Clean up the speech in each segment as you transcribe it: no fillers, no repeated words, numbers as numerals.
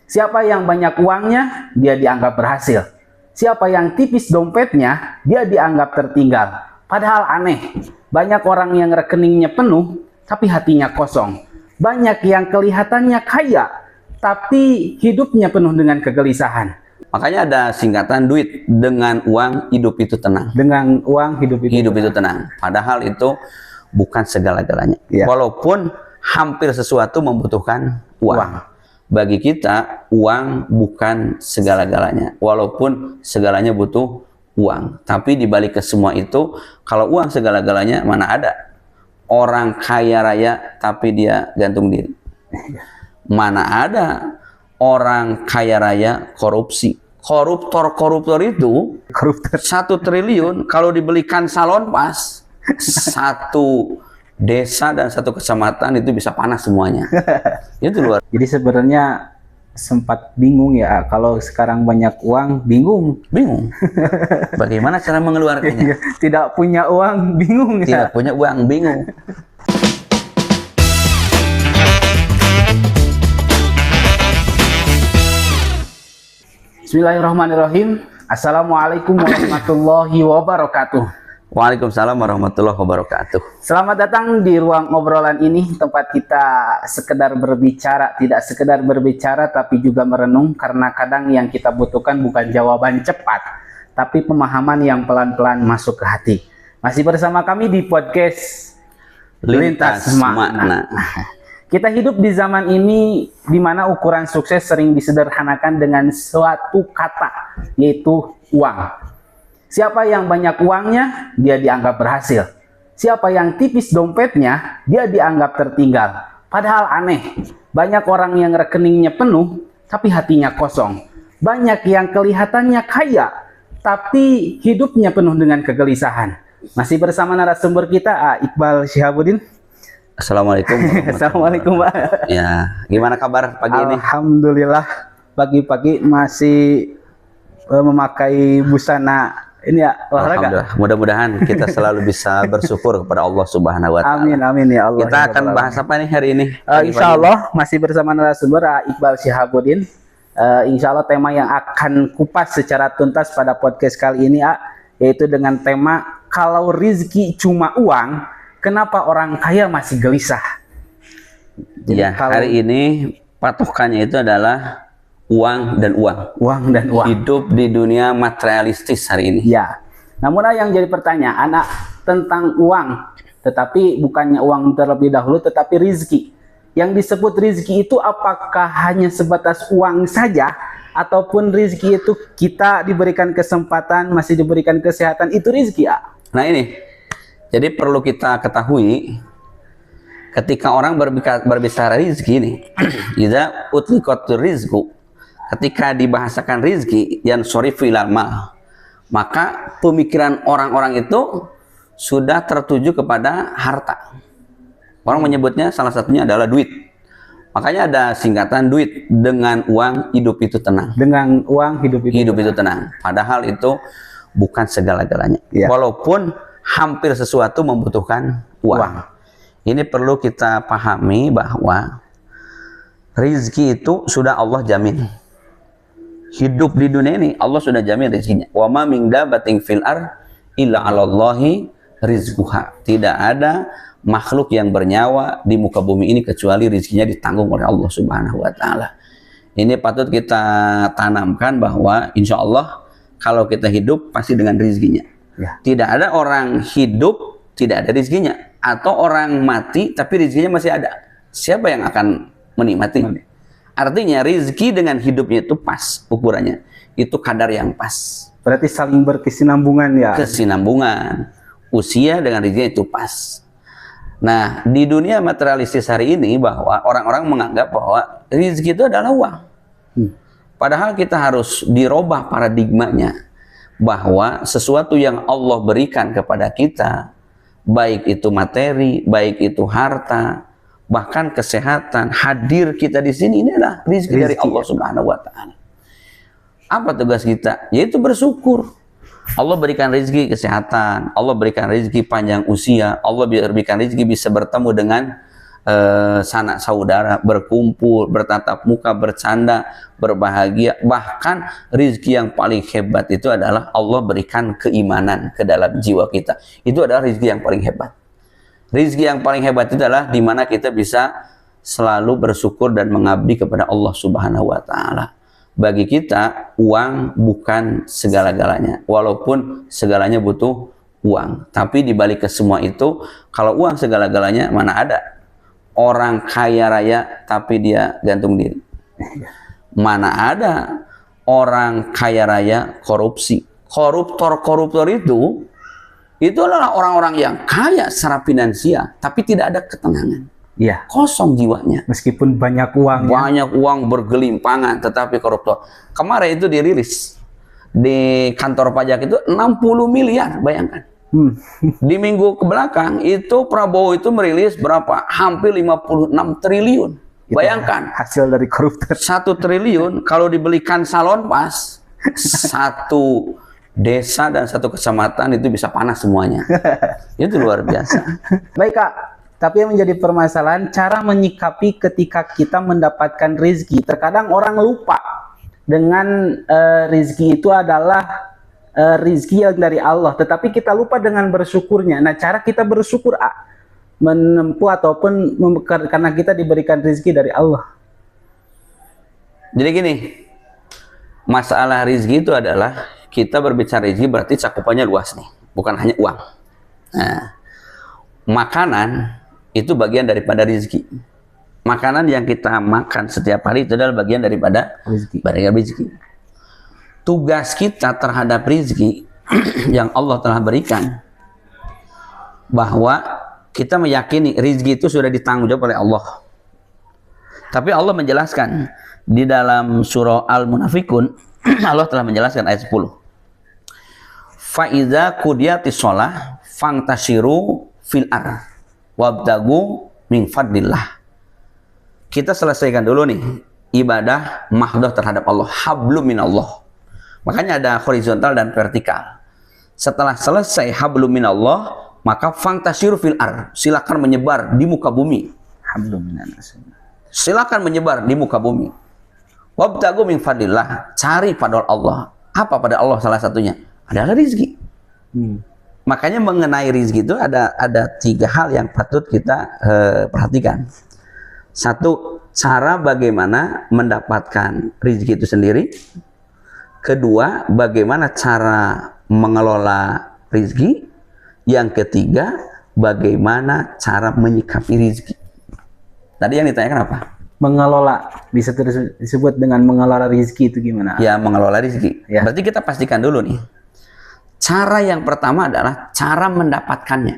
Siapa yang banyak uangnya, dia dianggap berhasil. Siapa yang tipis dompetnya, dia dianggap tertinggal. Padahal aneh, banyak orang yang rekeningnya penuh, tapi hatinya kosong. Banyak yang kelihatannya kaya, tapi hidupnya penuh dengan kegelisahan. Makanya ada singkatan duit dengan uang hidup itu tenang. Dengan uang hidup itu tenang. Padahal itu bukan segala-galanya. Ya. Walaupun hampir sesuatu membutuhkan uang. Bagi kita uang bukan segala-galanya. Walaupun segalanya butuh uang. Tapi dibalik ke semua itu, kalau uang segala-galanya, mana ada orang kaya raya tapi dia gantung diri. Mana ada orang kaya raya korupsi. Koruptor itu 1 triliun kalau dibelikan salon pas, 1 desa dan 1 kecamatan itu bisa panas semuanya. Itu luar. Jadi sebenarnya sempat bingung ya, kalau sekarang banyak uang, bingung. Bagaimana cara mengeluarkannya? Tidak punya uang, bingung ya. Tidak punya uang, bingung. Bismillahirrahmanirrahim. Assalamualaikum warahmatullahi wabarakatuh. Waalaikumsalam warahmatullahi wabarakatuh. Selamat datang di ruang obrolan ini, tempat kita sekedar berbicara, tidak sekedar berbicara tapi juga merenung, karena kadang yang kita butuhkan bukan jawaban cepat, tapi pemahaman yang pelan-pelan masuk ke hati. Masih bersama kami di podcast Lintas Makna. Kita hidup di zaman ini di mana ukuran sukses sering disederhanakan dengan suatu kata, yaitu uang. Siapa yang banyak uangnya, dia dianggap berhasil. Siapa yang tipis dompetnya, dia dianggap tertinggal. Padahal aneh, banyak orang yang rekeningnya penuh, tapi hatinya kosong. Banyak yang kelihatannya kaya, tapi hidupnya penuh dengan kegelisahan. Masih bersama narasumber kita, Iqbal Syihabuddin. Assalamualaikum. Assalamualaikum, Pak. Ya, gimana kabar pagi ini? Alhamdulillah, pagi-pagi masih memakai busana ini ya, olahraga. Mudah-mudahan kita selalu bisa bersyukur kepada Allah Subhanahu wa taala. Amin amin ya Allah. Kita akan bahas apa nih hari ini? Insya Allah masih bersama narasumber Iqbal Syihabuddin. Insya Allah tema yang akan kupas secara tuntas pada podcast kali ini, yaitu dengan tema kalau rizki cuma uang, kenapa orang kaya masih gelisah? Jadi hari ini patokannya itu adalah uang dan uang. Uang dan uang. Hidup di dunia materialistis hari ini. Ya. Namun yang jadi pertanyaan tentang uang, tetapi bukannya uang terlebih dahulu, tetapi rizki. Yang disebut rizki itu apakah hanya sebatas uang saja, ataupun rizki itu kita diberikan kesempatan, masih diberikan kesehatan, itu rizki ya? Nah ini, jadi perlu kita ketahui, ketika orang berbicara rizki nih, idza utliqatur rizqu, ketika dibahasakan rizki yang shorifu ilal mal, maka pemikiran orang-orang itu sudah tertuju kepada harta. Orang menyebutnya salah satunya adalah duit. Makanya ada singkatan duit dengan uang hidup itu tenang. Dengan uang hidup itu tenang. Padahal itu bukan segala-galanya. Ya. Walaupun hampir sesuatu membutuhkan uang. Ini perlu kita pahami bahwa rizki itu sudah Allah jamin. Hidup di dunia ini Allah sudah jamin rizkinya. Wa ma min dabatin fil ar illa 'alallahi rizquha. Tidak ada makhluk yang bernyawa di muka bumi ini kecuali rizkinya ditanggung oleh Allah Subhanahu wa taala. Ini patut kita tanamkan bahwa insya Allah kalau kita hidup pasti dengan rizkinya. Ya. Tidak ada orang hidup tidak ada rizkinya, atau orang mati tapi rizkinya masih ada. Siapa yang akan menikmati? Artinya rizki dengan hidupnya itu pas ukurannya. Itu kadar yang pas. Berarti saling berkesinambungan ya? Kesinambungan. Usia dengan rizkinya itu pas. Nah, di dunia materialistis hari ini bahwa orang-orang menganggap bahwa rizki itu adalah uang. Padahal kita harus dirubah paradigmanya. Bahwa sesuatu yang Allah berikan kepada kita, baik itu materi, baik itu harta, bahkan kesehatan, hadir kita di sini, ini adalah rizki dari Allah Subhanahu wa taala. Apa tugas kita? Yaitu bersyukur. Allah berikan rizki kesehatan, Allah berikan rizki panjang usia, Allah berikan rizki bisa bertemu dengan sanak saudara, berkumpul, bertatap muka, bercanda, berbahagia. Bahkan rizki yang paling hebat itu adalah Allah berikan keimanan ke dalam jiwa kita. Itu adalah rizki yang paling hebat. Rizki yang paling hebat itu adalah di mana kita bisa selalu bersyukur dan mengabdi kepada Allah Subhanahu wa Ta'ala. Bagi kita, uang bukan segala-galanya, walaupun segalanya butuh uang. Tapi dibalik ke semua itu, kalau uang segala-galanya, mana ada orang kaya raya tapi dia gantung diri? Mana ada orang kaya raya korupsi? Koruptor itu adalah orang-orang yang kaya secara finansial tapi tidak ada ketenangan. Iya. Kosong jiwanya. Meskipun banyak uang. Banyak uang bergelimpangan tetapi koruptor. Kemarin itu dirilis di kantor pajak itu 60 miliar, bayangkan. Di minggu kebelakang itu Prabowo itu merilis berapa? Hampir 56 triliun. Bayangkan. Hasil dari koruptor. 1 triliun kalau dibelikan salon pas, satu desa dan satu kecamatan itu bisa panas semuanya. Itu luar biasa. Baik Kak, tapi yang menjadi permasalahan cara menyikapi ketika kita mendapatkan rezeki. Terkadang orang lupa dengan rezeki itu adalah rizki yang dari Allah, tetapi kita lupa dengan bersyukurnya. Nah, cara kita bersyukur menempuh ataupun karena kita diberikan rizki dari Allah. Jadi gini, masalah rizki itu adalah kita berbicara rizki berarti cakupannya luas nih, bukan hanya uang. Nah, makanan itu bagian daripada rizki. Makanan yang kita makan setiap hari itu adalah bagian daripada rizki. Tugas kita terhadap rizki yang Allah telah berikan, bahwa kita meyakini rizki itu sudah ditanggung jawab oleh Allah. Tapi Allah menjelaskan di dalam surah Al-Munafikun, Allah telah menjelaskan ayat 10. Fa'idza qudiyatis shalah fangtashiru fil ardh wabtagu min fadlillah. Kita selesaikan dulu nih ibadah mahdoh terhadap Allah, hablum minallah. Makanya ada horizontal dan vertikal. Setelah selesai hablum minallah, maka fangtashiru fil ardh, silakan menyebar di muka bumi. Hablum minallah. Silakan menyebar di muka bumi. Wabtagu min fadlillah, cari pada Allah. Apa pada Allah salah satunya? Adalah rizki. Makanya mengenai rizki itu ada 3 hal yang patut kita perhatikan. Satu, cara bagaimana mendapatkan rizki itu sendiri. Kedua, bagaimana cara mengelola rizki. Yang ketiga, bagaimana cara menyikapi rizki. Tadi yang ditanyakan apa? Mengelola, bisa disebut dengan mengelola rizki itu gimana? Ya, mengelola rizki. Ya. Berarti kita pastikan dulu nih. Cara yang pertama adalah cara mendapatkannya.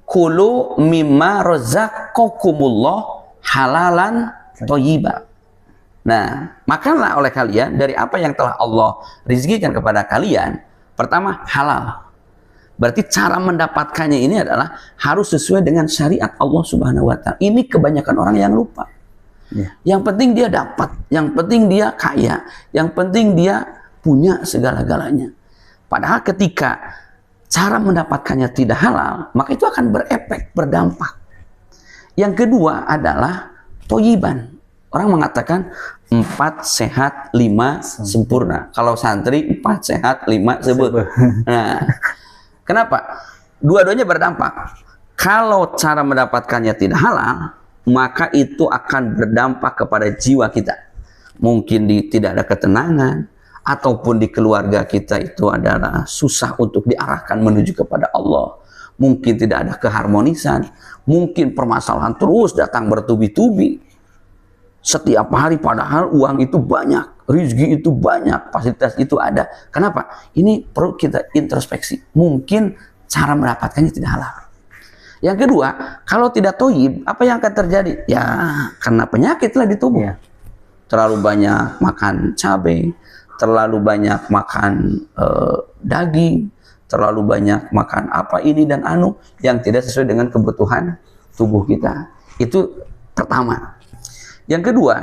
Kulu mimma razaqakumullah halalan thayyiba. Nah, makanlah oleh kalian dari apa yang telah Allah rizkikan kepada kalian. Pertama, halal. Berarti cara mendapatkannya ini adalah harus sesuai dengan syariat Allah Subhanahu wa Ta'ala. Ini kebanyakan orang yang lupa. Yang penting dia dapat, yang penting dia kaya, yang penting dia punya segala-galanya. Padahal ketika cara mendapatkannya tidak halal, maka itu akan berefek, berdampak. Yang kedua adalah thayyiban. Orang mengatakan 4 sehat 5 sempurna. Kalau santri 4 sehat 5 sebut. Nah, kenapa? Dua-duanya berdampak. Kalau cara mendapatkannya tidak halal, maka itu akan berdampak kepada jiwa kita. Mungkin tidak ada ketenangan, ataupun di keluarga kita itu adalah susah untuk diarahkan menuju kepada Allah. Mungkin tidak ada keharmonisan, mungkin permasalahan terus datang bertubi-tubi. Setiap hari padahal uang itu banyak, rezeki itu banyak, fasilitas itu ada. Kenapa? Ini perlu kita introspeksi. Mungkin cara mendapatkannya tidak halal. Yang kedua, kalau tidak thayyib, apa yang akan terjadi? Ya, karena penyakitlah di tubuh. Terlalu banyak makan cabai, terlalu banyak makan daging, terlalu banyak makan apa ini dan anu yang tidak sesuai dengan kebutuhan tubuh kita. Itu pertama. Yang kedua,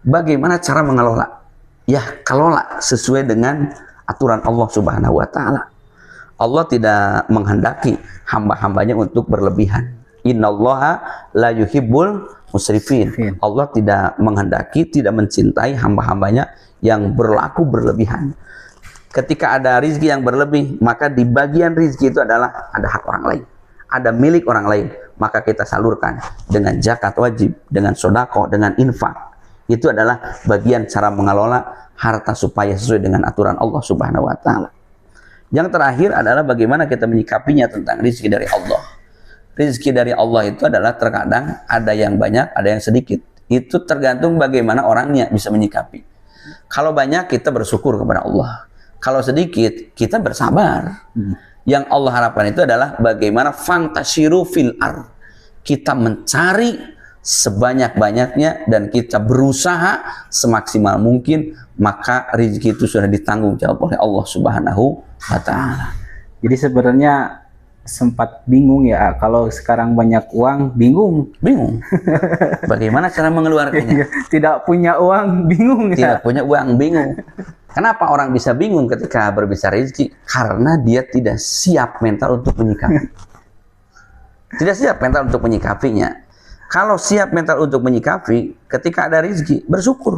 bagaimana cara mengelola? Ya, kelola sesuai dengan aturan Allah Subhanahu wa Ta'ala. Allah tidak menghendaki hamba-hambanya untuk berlebihan. Innallaha la yuhibbul musrifin. Allah tidak menghendaki, tidak mencintai hamba-hambanya yang berlaku berlebihan. Ketika ada rizki yang berlebih, maka di bagian rizki itu adalah ada hak orang lain, ada milik orang lain, maka kita salurkan dengan zakat wajib, dengan sodako, dengan infak. Itu adalah bagian cara mengelola harta supaya sesuai dengan aturan Allah Subhanahu wa Ta'ala. Yang terakhir adalah bagaimana kita menyikapinya tentang rizki dari Allah. Rizki dari Allah itu adalah terkadang ada yang banyak, ada yang sedikit. Itu tergantung bagaimana orangnya bisa menyikapi. Kalau banyak, kita bersyukur kepada Allah. Kalau sedikit, kita bersabar. Yang Allah harapkan itu adalah bagaimana fantasyiru fil ar. Kita mencari sebanyak-banyaknya dan kita berusaha semaksimal mungkin, maka rezeki itu sudah ditanggung jawab oleh Allah Subhanahu wa Ta'ala. Jadi sebenarnya sempat bingung ya, kalau sekarang banyak uang, bingung. Bagaimana cara mengeluarkannya? Tidak punya uang, bingung ya. Tidak punya uang, bingung. Kenapa orang bisa bingung ketika berbicara rezeki? Karena dia tidak siap mental untuk menyikapi. Tidak siap mental untuk menyikapinya. Kalau siap mental untuk menyikapi, ketika ada rezeki, bersyukur.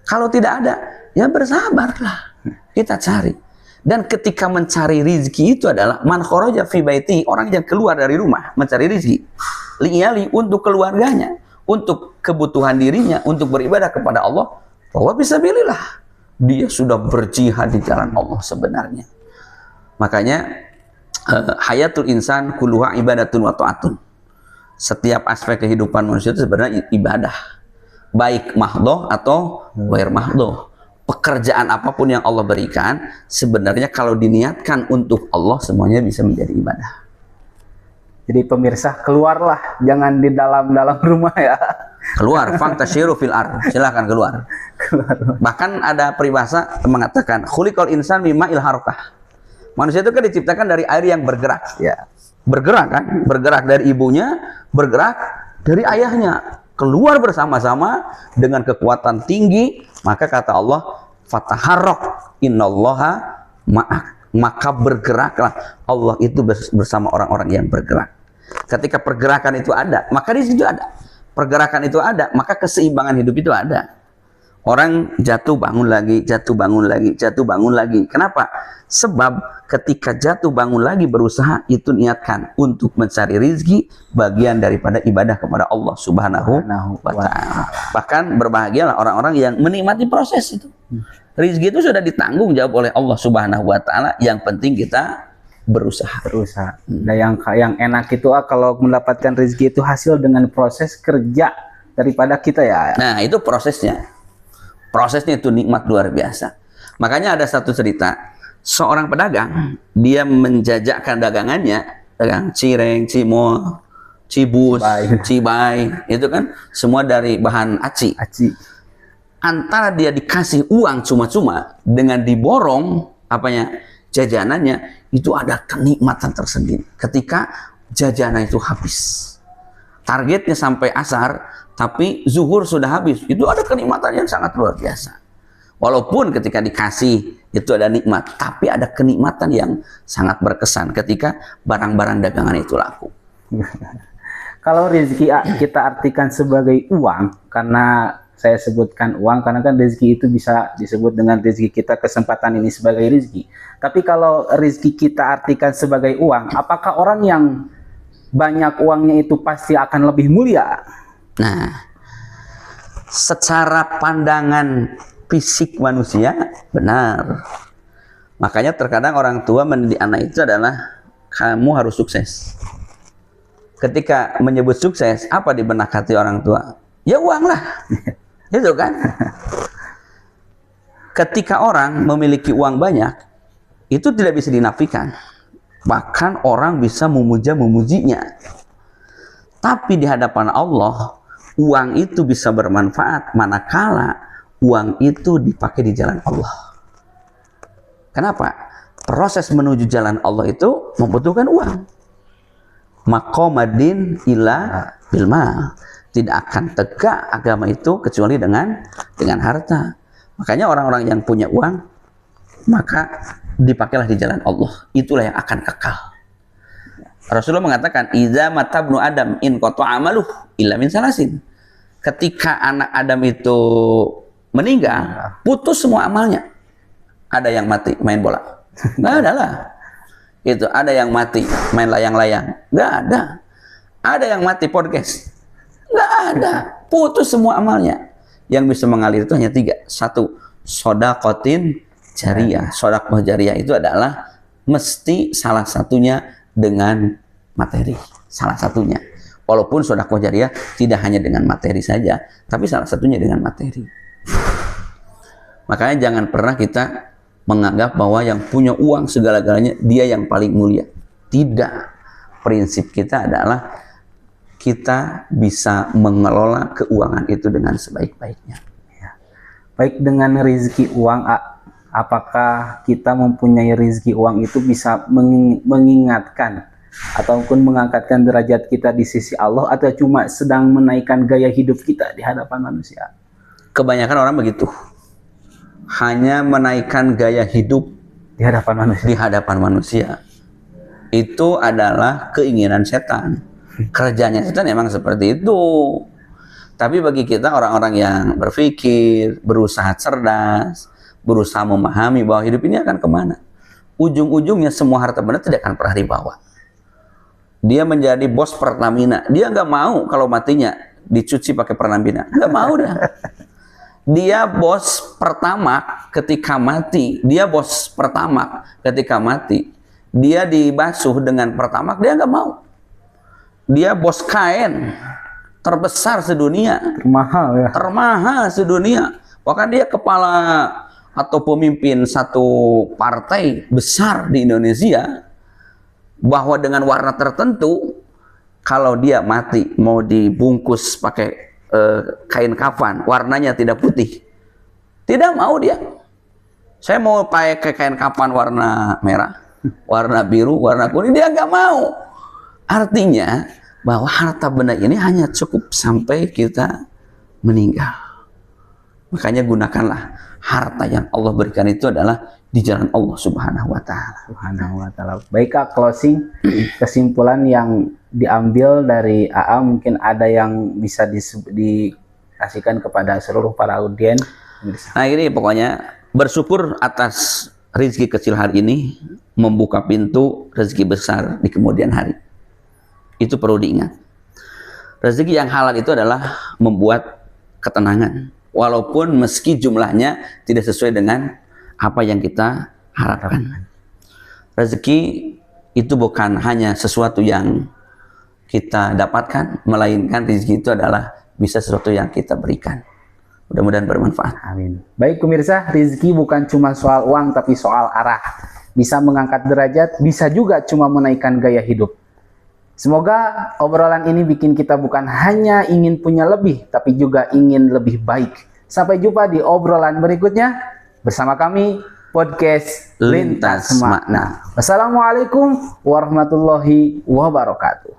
Kalau tidak ada, ya bersabarlah. Kita cari. Dan ketika mencari rizki itu adalah man kharaja fi baiti, orang yang keluar dari rumah mencari rizki. Liyali, untuk keluarganya, untuk kebutuhan dirinya, untuk beribadah kepada Allah. Bahwa bisa pilihlah. Dia sudah berjihad di jalan Allah sebenarnya. Makanya hayatul insan kulluha ibadatun wa ta'atun. Setiap aspek kehidupan manusia itu sebenarnya ibadah. Baik mahdoh atau ghair mahdoh. Pekerjaan apapun yang Allah berikan, sebenarnya kalau diniatkan untuk Allah, semuanya bisa menjadi ibadah. Jadi pemirsa, keluarlah, jangan di dalam rumah ya. Keluar, fantasyiru fil ar. Silakan keluar. Bahkan ada peribahasa mengatakan, khuliqal insan mimma il harakah. Manusia itu kan diciptakan dari air yang bergerak. Ya. Bergerak kan? Bergerak dari ibunya, bergerak dari ayahnya. Keluar bersama-sama dengan kekuatan tinggi, maka kata Allah, fataharrak innallaha ma'ak. Maka bergeraklah. Allah itu bersama orang-orang yang bergerak. Ketika pergerakan itu ada, maka di situ ada. Pergerakan itu ada, maka keseimbangan hidup itu ada. Orang jatuh bangun lagi, jatuh bangun lagi, jatuh bangun lagi. Kenapa? Sebab ketika jatuh bangun lagi berusaha, itu niatkan untuk mencari rizki, bagian daripada ibadah kepada Allah Subhanahu wa Ta'ala. Bahkan berbahagialah orang-orang yang menikmati proses itu. Rizki itu sudah ditanggung jawab oleh Allah Subhanahu wa Ta'ala. Yang penting kita berusaha. Nah, yang enak itu kalau mendapatkan rezeki itu hasil dengan proses kerja daripada kita ya. Nah, itu prosesnya. Prosesnya itu nikmat luar biasa. Makanya ada satu cerita, seorang pedagang, dia menjajakan dagangannya, dagang cireng, cimol, cibus, cibai, itu kan semua dari bahan aci. Antara dia dikasih uang cuma-cuma dengan diborong jajanannya, itu ada kenikmatan tersendiri. Ketika jajanan itu habis, targetnya sampai asar, tapi zuhur sudah habis, itu ada kenikmatan yang sangat luar biasa. Walaupun ketika dikasih itu ada nikmat, tapi ada kenikmatan yang sangat berkesan ketika barang-barang dagangan itu laku. Kalau rezeki kita artikan sebagai uang, karena saya sebutkan uang, karena kan rezeki itu bisa disebut dengan rezeki kita, kesempatan ini sebagai rezeki. Tapi kalau rezeki kita artikan sebagai uang, apakah orang yang banyak uangnya itu pasti akan lebih mulia? Nah, secara pandangan fisik manusia benar. Makanya terkadang orang tua mendidik anak itu adalah kamu harus sukses. Ketika menyebut sukses, apa di benak hati orang tua? Ya uang lah. Itu kan. Ketika orang memiliki uang banyak, itu tidak bisa dinafikan. Bahkan orang bisa memuja-memujinya. Tapi di hadapan Allah, uang itu bisa bermanfaat manakala uang itu dipakai di jalan Allah. Kenapa? Proses menuju jalan Allah itu membutuhkan uang. Maqamadin ila bilma. Tidak akan tegak agama itu kecuali dengan harta. Makanya orang-orang yang punya uang, maka dipakailah di jalan Allah. Itulah yang akan kekal. Rasulullah mengatakan, "Idza matabnu Adam in qata amaluh illa min salasin." Ketika anak Adam itu meninggal, putus semua amalnya. Ada yang mati main bola, nggak ada lah. Itu ada yang mati main layang-layang, nggak ada. Ada yang mati podcast, nggak ada. Putus semua amalnya. Yang bisa mengalir itu hanya 3. 1, shadaqatin jariyah. Shadaqah jariyah itu adalah mesti salah satunya dengan materi. Salah satunya. Walaupun shadaqah jariyah tidak hanya dengan materi saja, tapi salah satunya dengan materi. Makanya jangan pernah kita menganggap bahwa yang punya uang segala-galanya dia yang paling mulia. Tidak. Prinsip kita adalah kita bisa mengelola keuangan itu dengan sebaik-baiknya. Ya. Baik, dengan rezeki uang, apakah kita mempunyai rezeki uang itu bisa mengingatkan ataupun mengangkatkan derajat kita di sisi Allah, atau cuma sedang menaikkan gaya hidup kita di hadapan manusia? Kebanyakan orang begitu. Hanya menaikkan gaya hidup di hadapan manusia. Di hadapan manusia. Itu adalah keinginan setan. Kerjanya setan emang seperti itu. Tapi bagi kita orang-orang yang berpikir, berusaha cerdas, berusaha memahami bahwa hidup ini akan kemana, ujung-ujungnya semua harta benda tidak akan pernah dibawa. Dia menjadi bos Pertamina, dia nggak mau kalau matinya dicuci pakai Pertamina, nggak mau dia. Dia bos Pertamax ketika mati, dia dibasuh dengan Pertamax, dia nggak mau. Dia bos kain terbesar sedunia, termahal sedunia. Bahkan dia kepala atau pemimpin satu partai besar di Indonesia, bahwa dengan warna tertentu kalau dia mati mau dibungkus pakai kain kafan, warnanya tidak putih, tidak mau dia. Saya mau pakai kain kafan warna merah, warna biru, warna kuning, dia nggak mau. Artinya bahwa harta benda ini hanya cukup sampai kita meninggal. Makanya gunakanlah harta yang Allah berikan itu adalah di jalan Allah Subhanahu wa Ta'ala. Baik, Kak, closing kesimpulan yang diambil dari AA mungkin ada yang bisa dikasihkan kepada seluruh para audiens. Nah, ini pokoknya bersyukur atas rezeki kecil hari ini membuka pintu rezeki besar di kemudian hari. Itu perlu diingat. Rezeki yang halal itu adalah membuat ketenangan, walaupun meski jumlahnya tidak sesuai dengan apa yang kita harapkan. Rezeki itu bukan hanya sesuatu yang kita dapatkan, melainkan rezeki itu adalah bisa sesuatu yang kita berikan. Mudah-mudahan bermanfaat. Amin. Baik pemirsa, rezeki bukan cuma soal uang, tapi soal arah. Bisa mengangkat derajat, bisa juga cuma menaikkan gaya hidup. Semoga obrolan ini bikin kita bukan hanya ingin punya lebih, tapi juga ingin lebih baik. Sampai jumpa di obrolan berikutnya bersama kami, Podcast Lintas Makna. Wassalamualaikum warahmatullahi wabarakatuh.